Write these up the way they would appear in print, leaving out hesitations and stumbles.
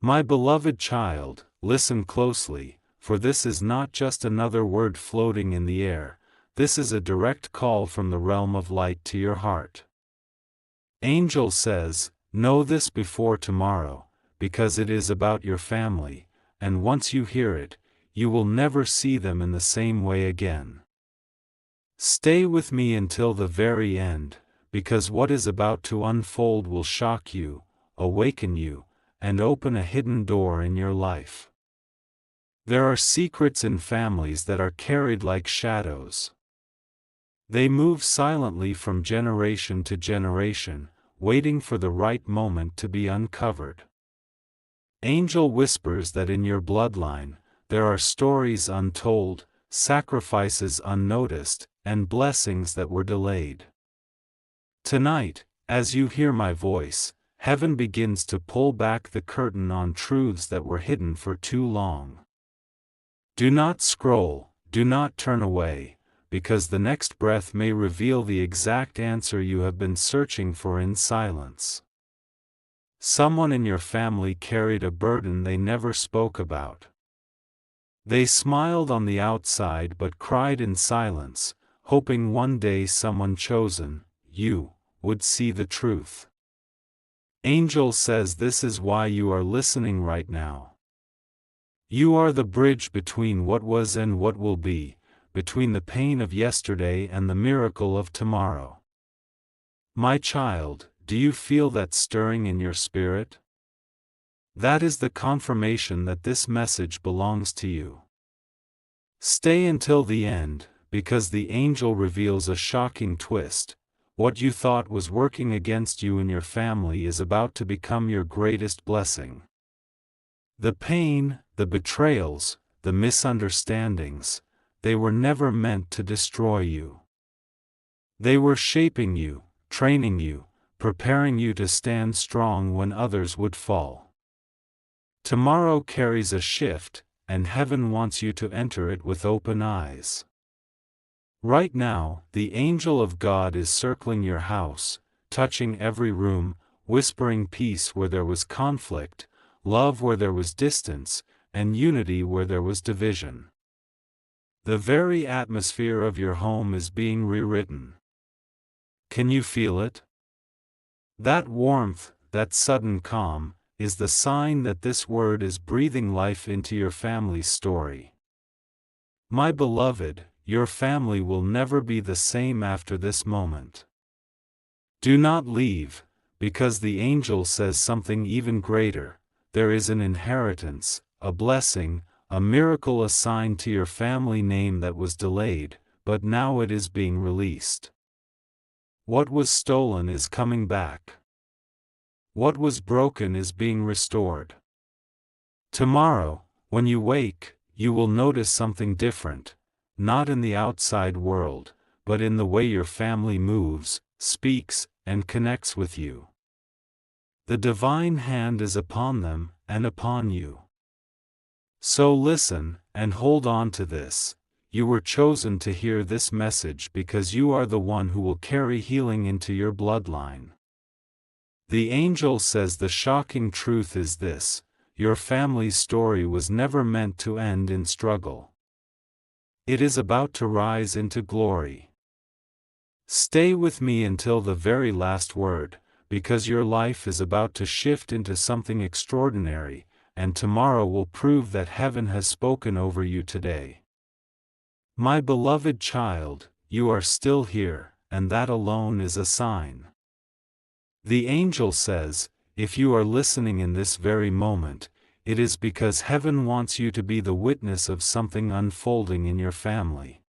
My beloved child, listen closely, for this is not just another word floating in the air, this is a direct call from the realm of light to your heart. Angel says, know this before tomorrow, because it is about your family, and once you hear it, you will never see them in the same way again. Stay with me until the very end, because what is about to unfold will shock you, awaken you, and open a hidden door in your life. There are secrets in families that are carried like shadows. They move silently from generation to generation, waiting for the right moment to be uncovered. Angel whispers that in your bloodline, there are stories untold, sacrifices unnoticed, and blessings that were delayed. Tonight, as you hear my voice, heaven begins to pull back the curtain on truths that were hidden for too long. Do not scroll, do not turn away, because the next breath may reveal the exact answer you have been searching for in silence. Someone in your family carried a burden they never spoke about. They smiled on the outside but cried in silence, hoping one day someone chosen, you, would see the truth. Angel says this is why you are listening right now. You are the bridge between what was and what will be, between the pain of yesterday and the miracle of tomorrow. My child, do you feel that stirring in your spirit? That is the confirmation that this message belongs to you. Stay until the end, because the angel reveals a shocking twist. What you thought was working against you and your family is about to become your greatest blessing. The pain, the betrayals, the misunderstandings, they were never meant to destroy you. They were shaping you, training you, preparing you to stand strong when others would fall. Tomorrow carries a shift, and heaven wants you to enter it with open eyes. Right now, the angel of God is circling your house, touching every room, whispering peace where there was conflict, love where there was distance, and unity where there was division. The very atmosphere of your home is being rewritten. Can you feel it? That warmth, that sudden calm, is the sign that this word is breathing life into your family's story. My beloved, your family will never be the same after this moment. Do not leave, because the angel says something even greater. There is an inheritance, a blessing, a miracle assigned to your family name that was delayed, but now it is being released. What was stolen is coming back. What was broken is being restored. Tomorrow, when you wake, you will notice something different, not in the outside world, but in the way your family moves, speaks, and connects with you. The divine hand is upon them, and upon you. So listen, and hold on to this. You were chosen to hear this message because you are the one who will carry healing into your bloodline. The angel says the shocking truth is this: your family's story was never meant to end in struggle. It is about to rise into glory. Stay with me until the very last word, because your life is about to shift into something extraordinary, and tomorrow will prove that heaven has spoken over you today. My beloved child, you are still here, and that alone is a sign. The angel says, if you are listening in this very moment, it is because heaven wants you to be the witness of something unfolding in your family.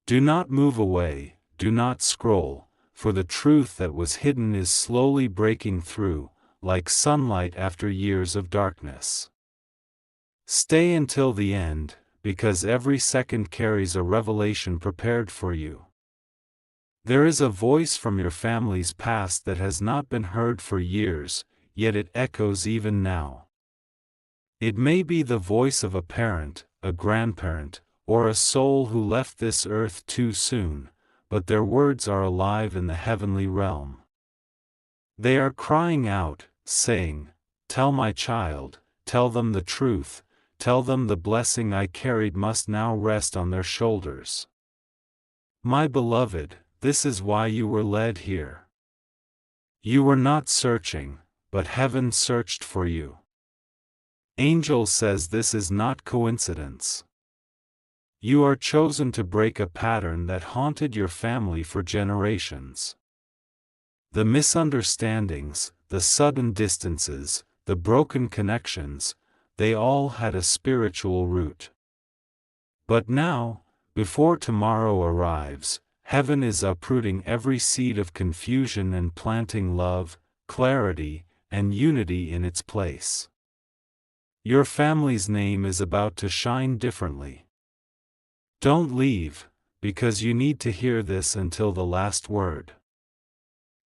Do not move away, do not scroll, for the truth that was hidden is slowly breaking through, like sunlight after years of darkness. Stay until the end, because every second carries a revelation prepared for you. There is a voice from your family's past that has not been heard for years, yet it echoes even now. It may be the voice of a parent, a grandparent, or a soul who left this earth too soon, but their words are alive in the heavenly realm. They are crying out, saying, Tell my child, tell them the truth, tell them the blessing I carried must now rest on their shoulders. My beloved, this is why you were led here. You were not searching, but heaven searched for you. Angel says this is not coincidence. You are chosen to break a pattern that haunted your family for generations. The misunderstandings, the sudden distances, the broken connections, they all had a spiritual root. But now, before tomorrow arrives, heaven is uprooting every seed of confusion and planting love, clarity, and unity in its place. Your family's name is about to shine differently. Don't leave, because you need to hear this until the last word.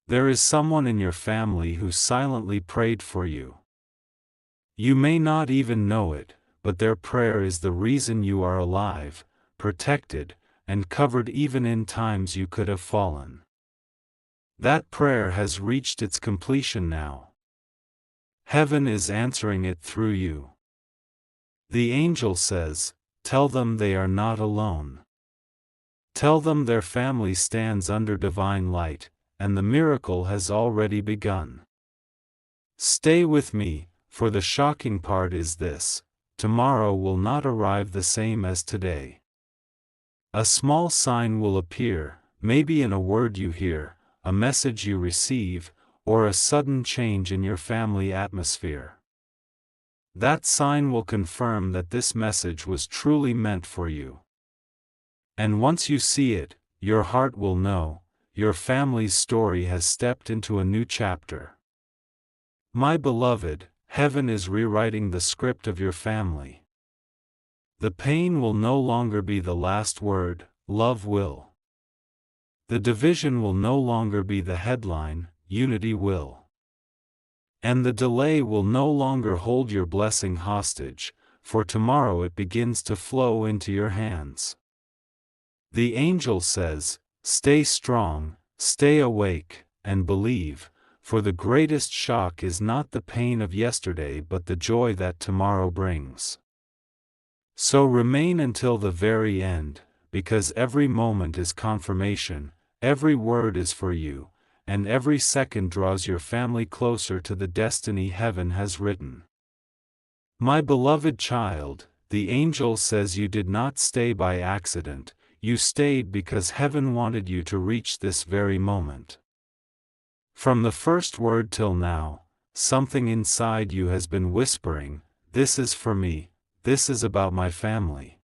There is someone in your family who silently prayed for you. You may not even know it, but their prayer is the reason you are alive, protected, and covered even in times you could have fallen. That prayer has reached its completion now. Heaven is answering it through you. The angel says, tell them they are not alone. Tell them their family stands under divine light, and the miracle has already begun. Stay with me, for the shocking part is this: tomorrow will not arrive the same as today. A small sign will appear, maybe in a word you hear, a message you receive, or a sudden change in your family atmosphere. That sign will confirm that this message was truly meant for you. And once you see it, your heart will know, your family's story has stepped into a new chapter. My beloved, heaven is rewriting the script of your family. The pain will no longer be the last word, love will. The division will no longer be the headline, unity will. And the delay will no longer hold your blessing hostage, for tomorrow it begins to flow into your hands. The angel says, stay strong, stay awake, and believe, for the greatest shock is not the pain of yesterday but the joy that tomorrow brings. So remain until the very end, because every moment is confirmation, every word is for you, and every second draws your family closer to the destiny heaven has written. My beloved child, the angel says you did not stay by accident, you stayed because heaven wanted you to reach this very moment. From the first word till now, something inside you has been whispering, this is for me, this is about my family.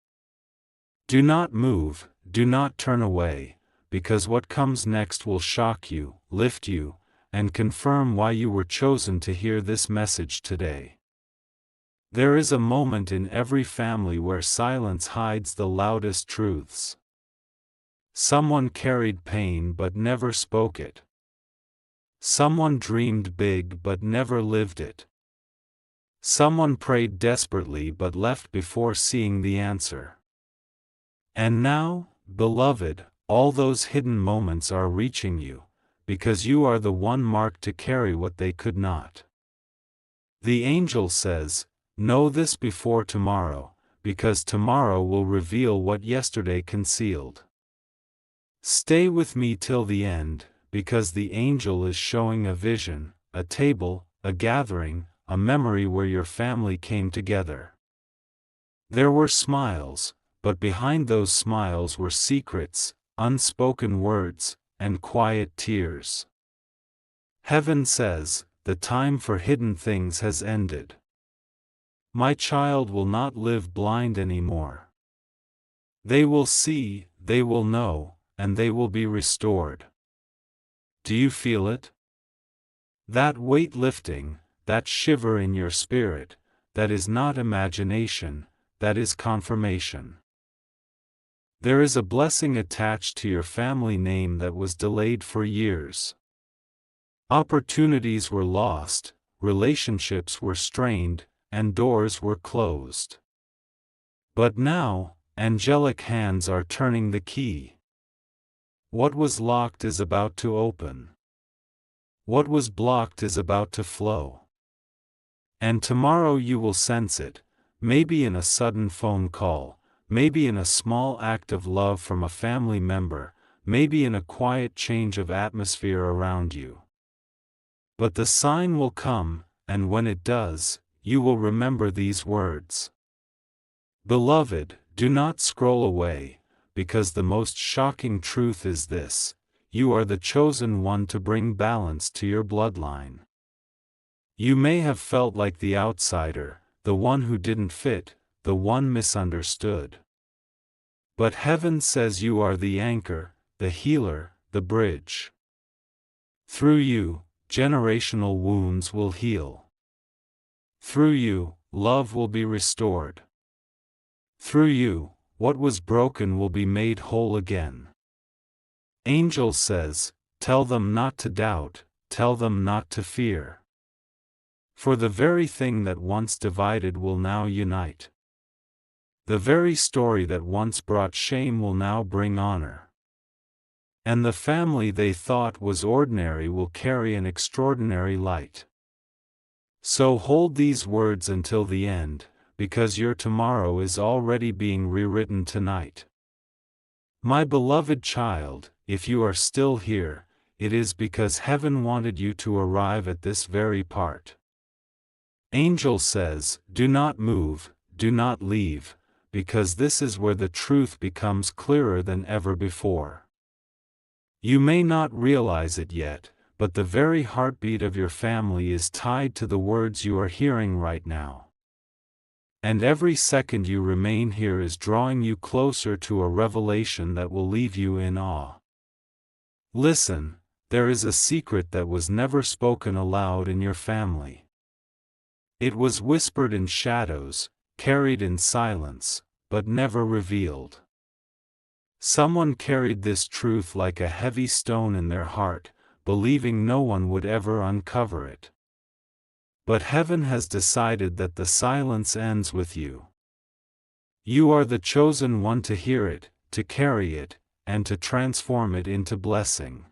Do not move, do not turn away, because what comes next will shock you, lift you, and confirm why you were chosen to hear this message today. There is a moment in every family where silence hides the loudest truths. Someone carried pain but never spoke it. Someone dreamed big but never lived it. Someone prayed desperately but left before seeing the answer. And now, beloved, all those hidden moments are reaching you, because you are the one marked to carry what they could not. The angel says, know this before tomorrow, because tomorrow will reveal what yesterday concealed. Stay with me till the end, because the angel is showing a vision, a table, a gathering, a memory where your family came together. There were smiles, but behind those smiles were secrets, unspoken words, and quiet tears. Heaven says, the time for hidden things has ended. My child will not live blind anymore. They will see, they will know, and they will be restored. Do you feel it? That weight lifting, that shiver in your spirit, that is not imagination, that is confirmation. There is a blessing attached to your family name that was delayed for years. Opportunities were lost, relationships were strained, and doors were closed. But now, angelic hands are turning the key. What was locked is about to open. What was blocked is about to flow. And tomorrow you will sense it, maybe in a sudden phone call, maybe in a small act of love from a family member, maybe in a quiet change of atmosphere around you. But the sign will come, and when it does, you will remember these words. Beloved, do not scroll away, because the most shocking truth is this: you are the chosen one to bring balance to your bloodline. You may have felt like the outsider, the one who didn't fit, the one misunderstood. But heaven says you are the anchor, the healer, the bridge. Through you, generational wounds will heal. Through you, love will be restored. Through you, what was broken will be made whole again. Angel says, tell them not to doubt, tell them not to fear. For the very thing that once divided will now unite. The very story that once brought shame will now bring honor. And the family they thought was ordinary will carry an extraordinary light. So hold these words until the end, because your tomorrow is already being rewritten tonight. My beloved child, if you are still here, it is because heaven wanted you to arrive at this very part. Angel says, do not move, do not leave, because this is where the truth becomes clearer than ever before. You may not realize it yet, but the very heartbeat of your family is tied to the words you are hearing right now. And every second you remain here is drawing you closer to a revelation that will leave you in awe. Listen, there is a secret that was never spoken aloud in your family. It was whispered in shadows, carried in silence, but never revealed. Someone carried this truth like a heavy stone in their heart, believing no one would ever uncover it. But heaven has decided that the silence ends with you. You are the chosen one to hear it, to carry it, and to transform it into blessing.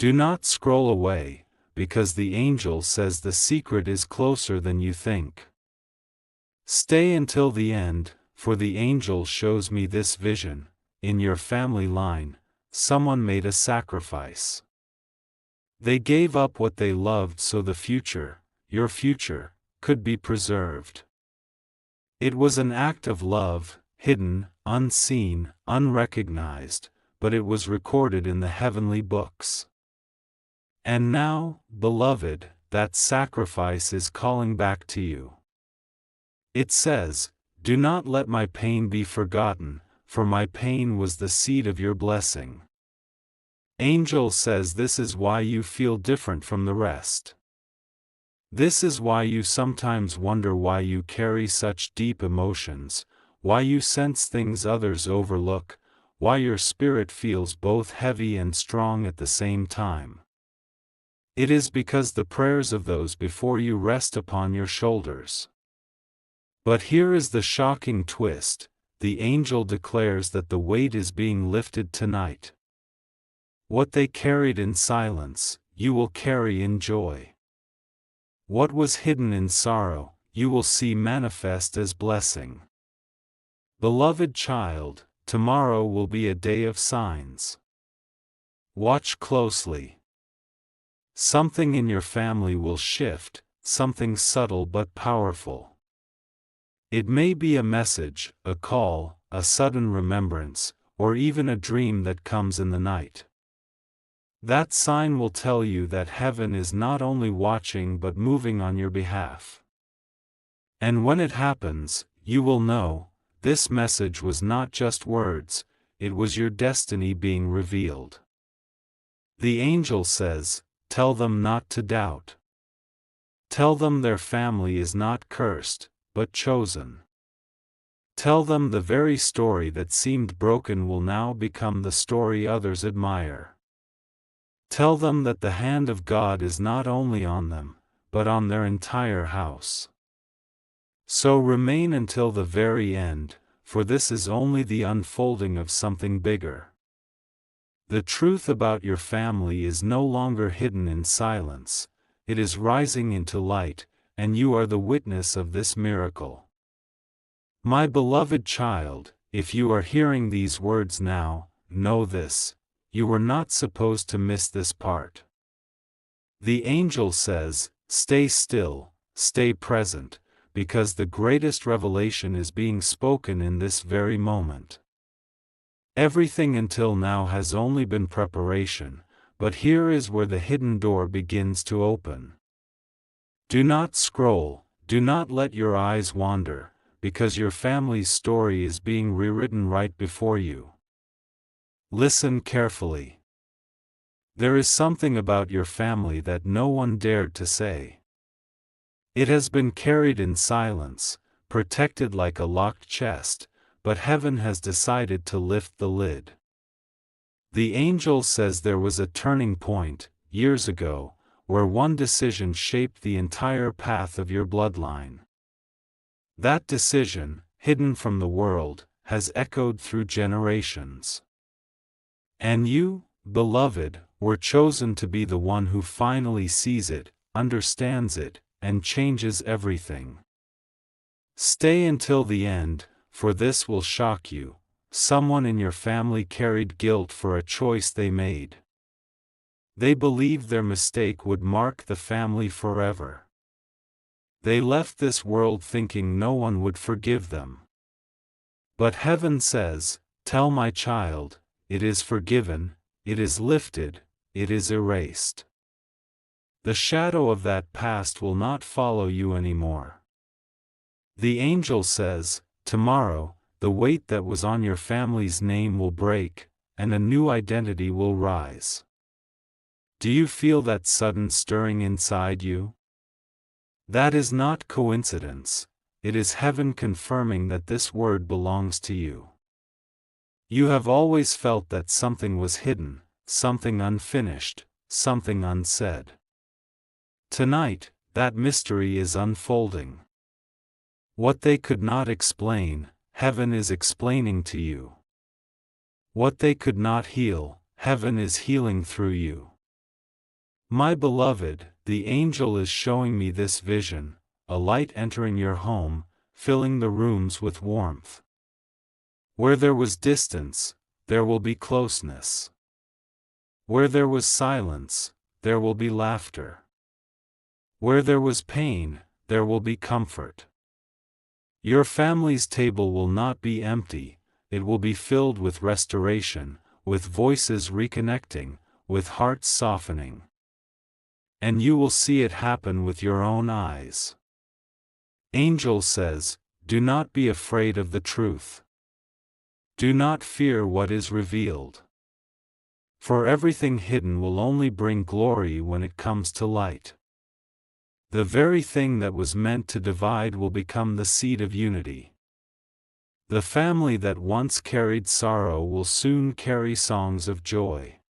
Do not scroll away, because the angel says the secret is closer than you think. Stay until the end, for the angel shows me this vision. In your family line, someone made a sacrifice. They gave up what they loved so the future, your future, could be preserved. It was an act of love, hidden, unseen, unrecognized, but it was recorded in the heavenly books. And now, beloved, that sacrifice is calling back to you. It says, do not let my pain be forgotten, for my pain was the seed of your blessing. Angel says this is why you feel different from the rest. This is why you sometimes wonder why you carry such deep emotions, why you sense things others overlook, why your spirit feels both heavy and strong at the same time. It is because the prayers of those before you rest upon your shoulders. But here is the shocking twist. The angel declares that the weight is being lifted tonight. What they carried in silence, you will carry in joy. What was hidden in sorrow, you will see manifest as blessing. Beloved child, tomorrow will be a day of signs. Watch closely. Something in your family will shift, something subtle but powerful. It may be a message, a call, a sudden remembrance, or even a dream that comes in the night. That sign will tell you that heaven is not only watching but moving on your behalf. And when it happens, you will know, this message was not just words, it was your destiny being revealed. The angel says, tell them not to doubt. Tell them their family is not cursed, but chosen. Tell them the very story that seemed broken will now become the story others admire. Tell them that the hand of God is not only on them, but on their entire house. So remain until the very end, for this is only the unfolding of something bigger. The truth about your family is no longer hidden in silence, it is rising into light, and you are the witness of this miracle. My beloved child, if you are hearing these words now, know this: you were not supposed to miss this part. The angel says, stay still, stay present, because the greatest revelation is being spoken in this very moment. Everything until now has only been preparation, but here is where the hidden door begins to open. Do not scroll, do not let your eyes wander, because your family's story is being rewritten right before you. Listen carefully. There is something about your family that no one dared to say. It has been carried in silence, protected like a locked chest, but heaven has decided to lift the lid. The angel says there was a turning point, years ago, where one decision shaped the entire path of your bloodline. That decision, hidden from the world, has echoed through generations. And you, beloved, were chosen to be the one who finally sees it, understands it, and changes everything. Stay until the end, for this will shock you. Someone in your family carried guilt for a choice they made. They believed their mistake would mark the family forever. They left this world thinking no one would forgive them. But heaven says, tell my child, it is forgiven, it is lifted, it is erased. The shadow of that past will not follow you anymore. The angel says, tomorrow, the weight that was on your family's name will break, and a new identity will rise. Do you feel that sudden stirring inside you? That is not coincidence, it is heaven confirming that this word belongs to you. You have always felt that something was hidden, something unfinished, something unsaid. Tonight, that mystery is unfolding. What they could not explain, heaven is explaining to you. What they could not heal, heaven is healing through you. My beloved, the angel is showing me this vision, a light entering your home, filling the rooms with warmth. Where there was distance, there will be closeness. Where there was silence, there will be laughter. Where there was pain, there will be comfort. Your family's table will not be empty, it will be filled with restoration, with voices reconnecting, with hearts softening. And you will see it happen with your own eyes. Angel says, do not be afraid of the truth. Do not fear what is revealed. For everything hidden will only bring glory when it comes to light. The very thing that was meant to divide will become the seed of unity. The family that once carried sorrow will soon carry songs of joy.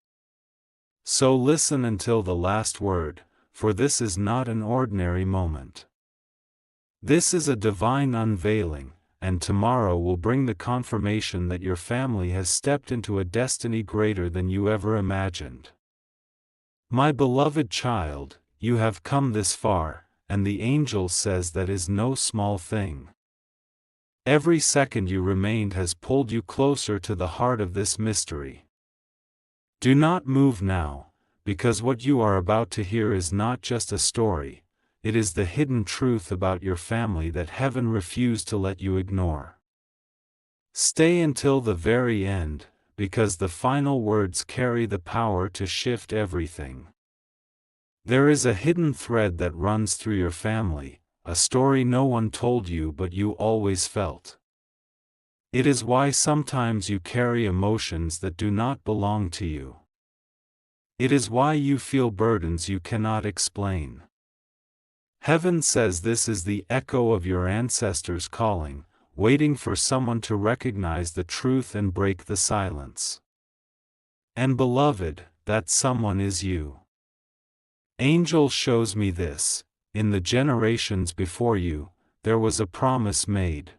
So listen until the last word, for this is not an ordinary moment. This is a divine unveiling, and tomorrow will bring the confirmation that your family has stepped into a destiny greater than you ever imagined. My beloved child, you have come this far, and the angel says that is no small thing. Every second you remained has pulled you closer to the heart of this mystery. Do not move now, because what you are about to hear is not just a story, it is the hidden truth about your family that heaven refused to let you ignore. Stay until the very end, because the final words carry the power to shift everything. There is a hidden thread that runs through your family, a story no one told you but you always felt. It is why sometimes you carry emotions that do not belong to you. It is why you feel burdens you cannot explain. Heaven says this is the echo of your ancestors calling, waiting for someone to recognize the truth and break the silence. And beloved, that someone is you. Angel shows me this, in the generations before you, there was a promise made.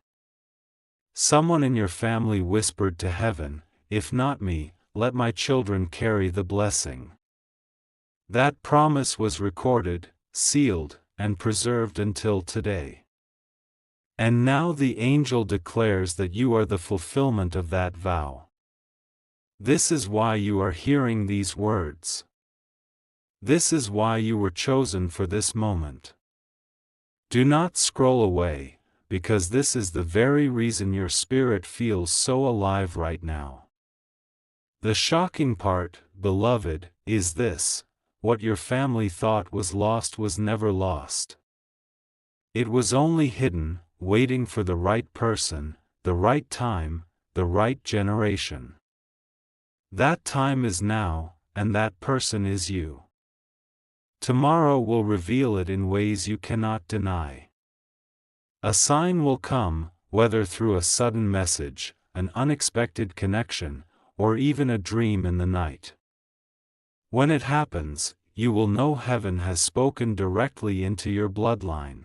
Someone in your family whispered to heaven, if not me, let my children carry the blessing. That promise was recorded, sealed, and preserved until today. And now the angel declares that you are the fulfillment of that vow. This is why you are hearing these words. This is why you were chosen for this moment. Do not scroll away, because this is the very reason your spirit feels so alive right now. The shocking part, beloved, is this: what your family thought was lost was never lost. It was only hidden, waiting for the right person, the right time, the right generation. That time is now, and that person is you. Tomorrow will reveal it in ways you cannot deny. A sign will come, whether through a sudden message, an unexpected connection, or even a dream in the night. When it happens, you will know heaven has spoken directly into your bloodline.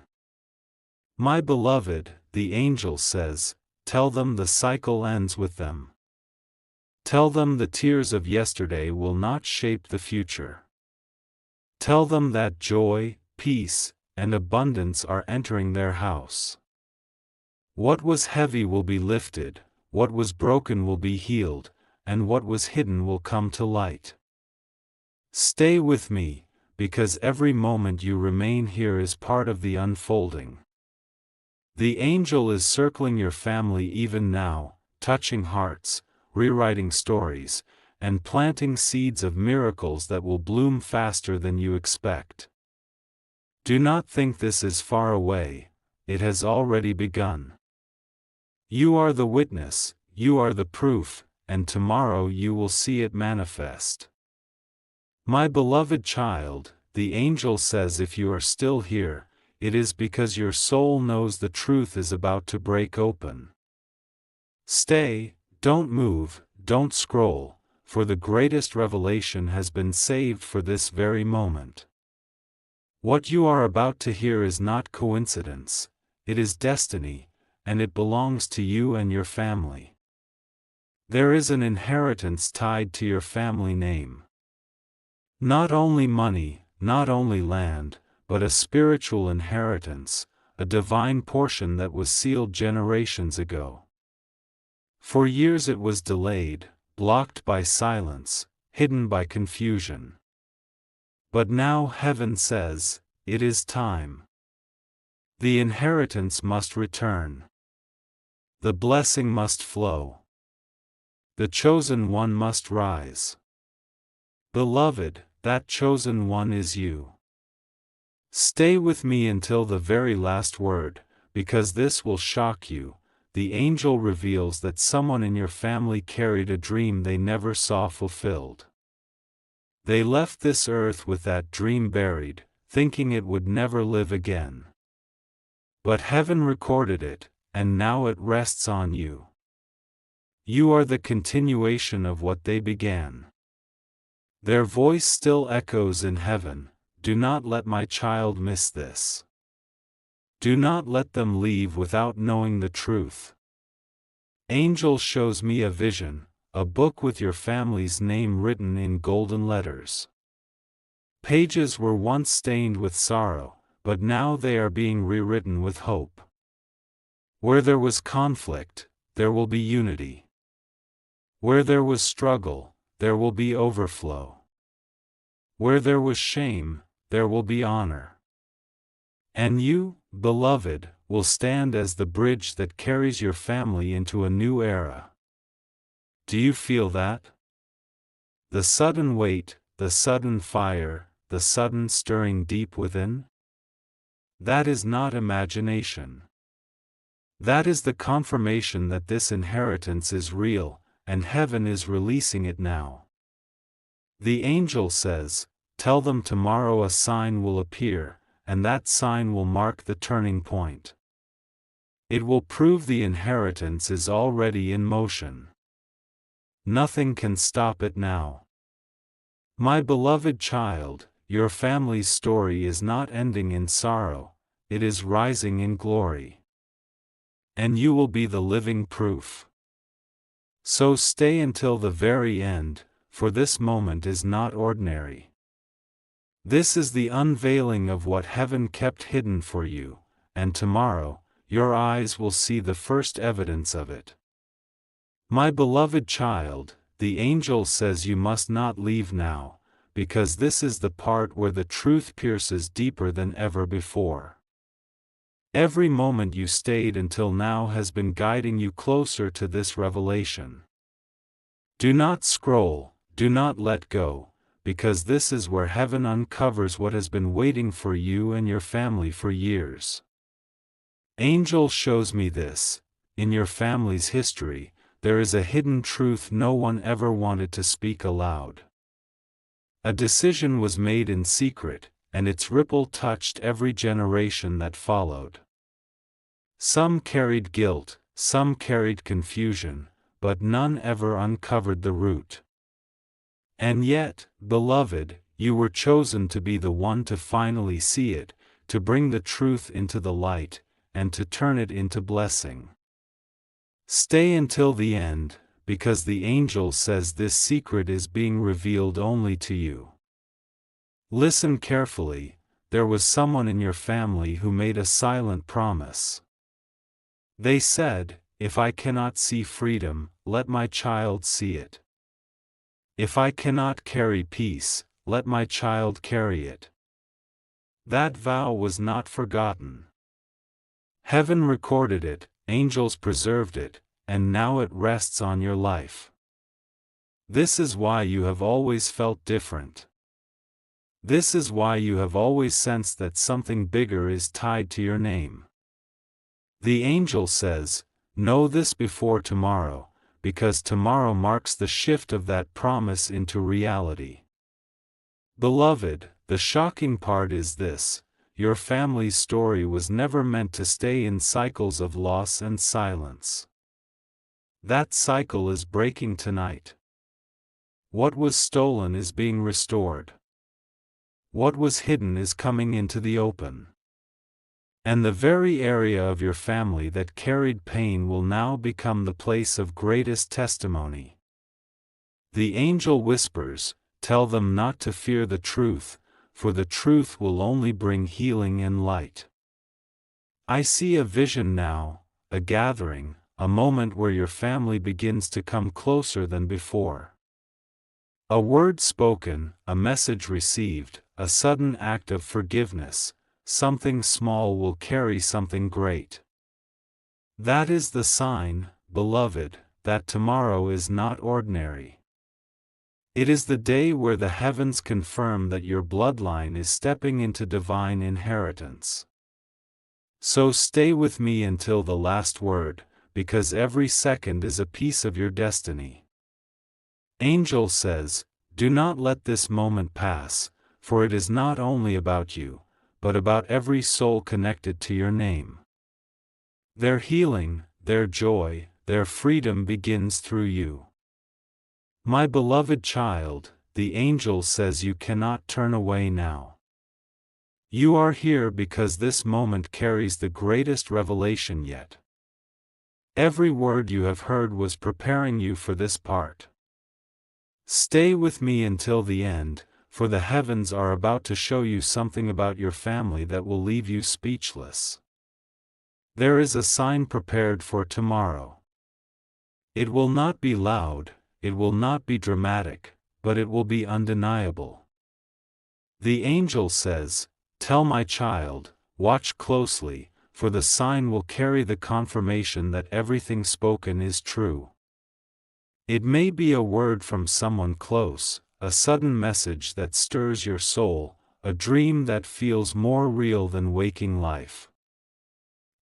My beloved, the angel says, tell them the cycle ends with them. Tell them the tears of yesterday will not shape the future. Tell them that joy, peace, and abundance are entering their house. What was heavy will be lifted, what was broken will be healed, and what was hidden will come to light. Stay with me, because every moment you remain here is part of the unfolding. The angel is circling your family even now, touching hearts, rewriting stories, and planting seeds of miracles that will bloom faster than you expect. Do not think this is far away, it has already begun. You are the witness, you are the proof, and tomorrow you will see it manifest. My beloved child, the angel says if you are still here, it is because your soul knows the truth is about to break open. Stay, don't move, don't scroll, for the greatest revelation has been saved for this very moment. What you are about to hear is not coincidence, it is destiny, and it belongs to you and your family. There is an inheritance tied to your family name. Not only money, not only land, but a spiritual inheritance, a divine portion that was sealed generations ago. For years it was delayed, blocked by silence, hidden by confusion. But now heaven says, it is time. The inheritance must return. The blessing must flow. The chosen one must rise. Beloved, that chosen one is you. Stay with me until the very last word, because this will shock you. The angel reveals that someone in your family carried a dream they never saw fulfilled. They left this earth with that dream buried, thinking it would never live again. But heaven recorded it, and now it rests on you. You are the continuation of what they began. Their voice still echoes in heaven. Do not let my child miss this. Do not let them leave without knowing the truth. Angel shows me a vision, a book with your family's name written in golden letters. Pages were once stained with sorrow, but now they are being rewritten with hope. Where there was conflict, there will be unity. Where there was struggle, there will be overflow. Where there was shame, there will be honor. And you, beloved, will stand as the bridge that carries your family into a new era. Do you feel that? The sudden weight, the sudden fire, the sudden stirring deep within? That is not imagination. That is the confirmation that this inheritance is real, and heaven is releasing it now. The angel says, tell them tomorrow a sign will appear, and that sign will mark the turning point. It will prove the inheritance is already in motion. Nothing can stop it now. My beloved child, your family's story is not ending in sorrow, it is rising in glory. And you will be the living proof. So stay until the very end, for this moment is not ordinary. This is the unveiling of what heaven kept hidden for you, and tomorrow, your eyes will see the first evidence of it. My beloved child, the angel says you must not leave now, because this is the part where the truth pierces deeper than ever before. Every moment you stayed until now has been guiding you closer to this revelation. Do not scroll, do not let go, because this is where heaven uncovers what has been waiting for you and your family for years. Angel shows me this: in your family's history, there is a hidden truth no one ever wanted to speak aloud. A decision was made in secret, and its ripple touched every generation that followed. Some carried guilt, some carried confusion, but none ever uncovered the root. And yet, beloved, you were chosen to be the one to finally see it, to bring the truth into the light, and to turn it into blessing. Stay until the end, because the angel says this secret is being revealed only to you. Listen carefully. There was someone in your family who made a silent promise. They said, "If I cannot see freedom, let my child see it. If I cannot carry peace, let my child carry it." That vow was not forgotten. Heaven recorded it, angels preserved it, and now it rests on your life. This is why you have always felt different. This is why you have always sensed that something bigger is tied to your name. The angel says, know this before tomorrow, because tomorrow marks the shift of that promise into reality. Beloved, the shocking part is this: your family's story was never meant to stay in cycles of loss and silence. That cycle is breaking tonight. What was stolen is being restored. What was hidden is coming into the open. And the very area of your family that carried pain will now become the place of greatest testimony. The angel whispers, tell them not to fear the truth, for the truth will only bring healing and light. I see a vision now, a gathering, a moment where your family begins to come closer than before. A word spoken, a message received, a sudden act of forgiveness. Something small will carry something great. That is the sign, beloved, that tomorrow is not ordinary. It is the day where the heavens confirm that your bloodline is stepping into divine inheritance. So stay with me until the last word, because every second is a piece of your destiny. Angel says, do not let this moment pass, for it is not only about you, but about every soul connected to your name. Their healing, their joy, their freedom begins through you. My beloved child, the angel says you cannot turn away now. You are here because this moment carries the greatest revelation yet. Every word you have heard was preparing you for this part. Stay with me until the end, for the heavens are about to show you something about your family that will leave you speechless. There is a sign prepared for tomorrow. It will not be loud, it will not be dramatic, but it will be undeniable. The angel says, tell my child, watch closely, for the sign will carry the confirmation that everything spoken is true. It may be a word from someone close, a sudden message that stirs your soul, a dream that feels more real than waking life.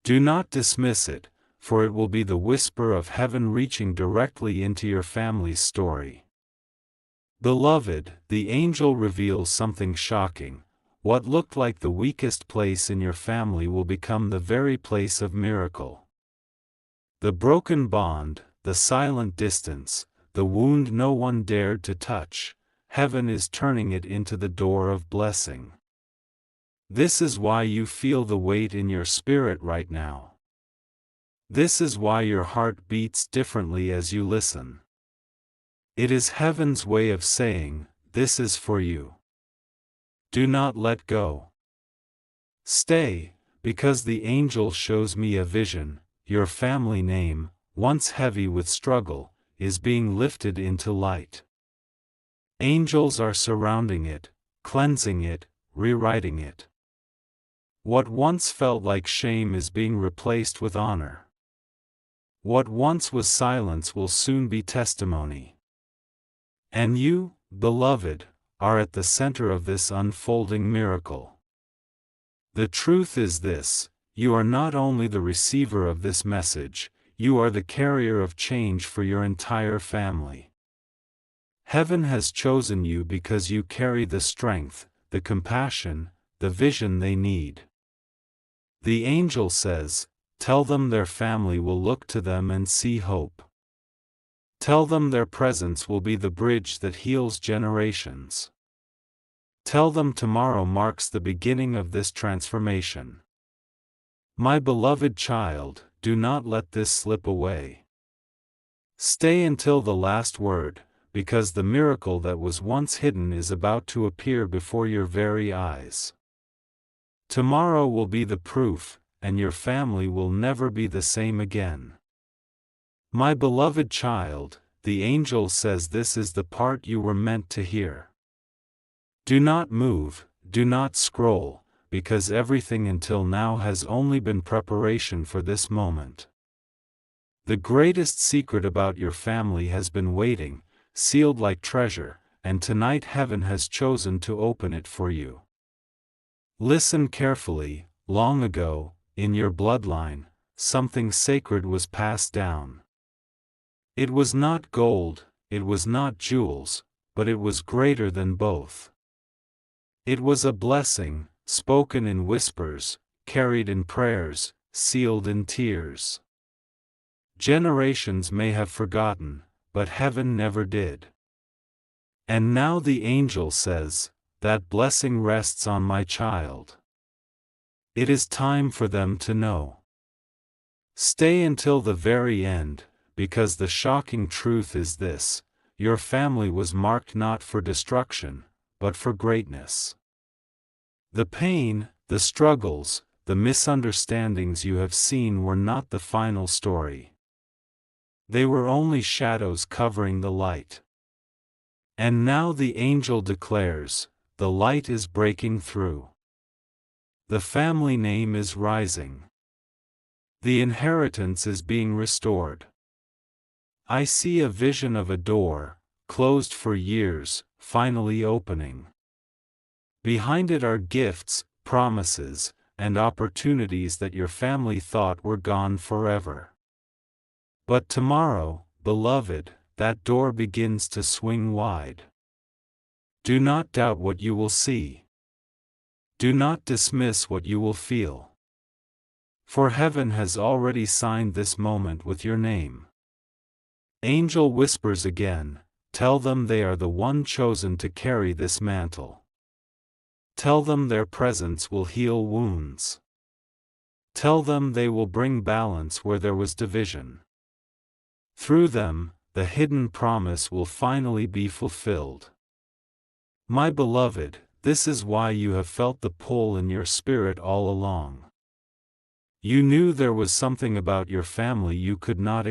Do not dismiss it, for it will be the whisper of heaven reaching directly into your family's story. Beloved, the angel reveals something shocking. What looked like the weakest place in your family will become the very place of miracle. The broken bond, the silent distance, the wound no one dared to touch, heaven is turning it into the door of blessing. This is why you feel the weight in your spirit right now. This is why your heart beats differently as you listen. It is heaven's way of saying, this is for you. Do not let go. Stay, because the angel shows me a vision. Your family name, once heavy with struggle, is being lifted into light. Angels are surrounding it, cleansing it, rewriting it. What once felt like shame is being replaced with honor. What once was silence will soon be testimony. And you, beloved, are at the center of this unfolding miracle. The truth is this: you are not only the receiver of this message, you are the carrier of change for your entire family. Heaven has chosen you because you carry the strength, the compassion, the vision they need. The angel says, tell them their family will look to them and see hope. Tell them their presence will be the bridge that heals generations. Tell them tomorrow marks the beginning of this transformation. My beloved child, do not let this slip away. Stay until the last word, because the miracle that was once hidden is about to appear before your very eyes. Tomorrow will be the proof, and your family will never be the same again. My beloved child, the angel says this is the part you were meant to hear. Do not move, do not scroll, because everything until now has only been preparation for this moment. The greatest secret about your family has been waiting, sealed like treasure, and tonight heaven has chosen to open it for you. Listen carefully. Long ago, in your bloodline, something sacred was passed down. It was not gold, it was not jewels, but it was greater than both. It was a blessing, spoken in whispers, carried in prayers, sealed in tears. Generations may have forgotten, but heaven never did. And now the angel says, that blessing rests on my child. It is time for them to know. Stay until the very end, because the shocking truth is this: your family was marked not for destruction, but for greatness. The pain, the struggles, the misunderstandings you have seen were not the final story. They were only shadows covering the light. And now the angel declares, the light is breaking through. The family name is rising. The inheritance is being restored. I see a vision of a door, closed for years, finally opening. Behind it are gifts, promises, and opportunities that your family thought were gone forever. But tomorrow, beloved, that door begins to swing wide. Do not doubt what you will see. Do not dismiss what you will feel. For heaven has already signed this moment with your name. Angel whispers again, tell them they are the one chosen to carry this mantle. Tell them their presence will heal wounds. Tell them they will bring balance where there was division. Through them, the hidden promise will finally be fulfilled. My beloved, this is why you have felt the pull in your spirit all along. You knew there was something about your family you could not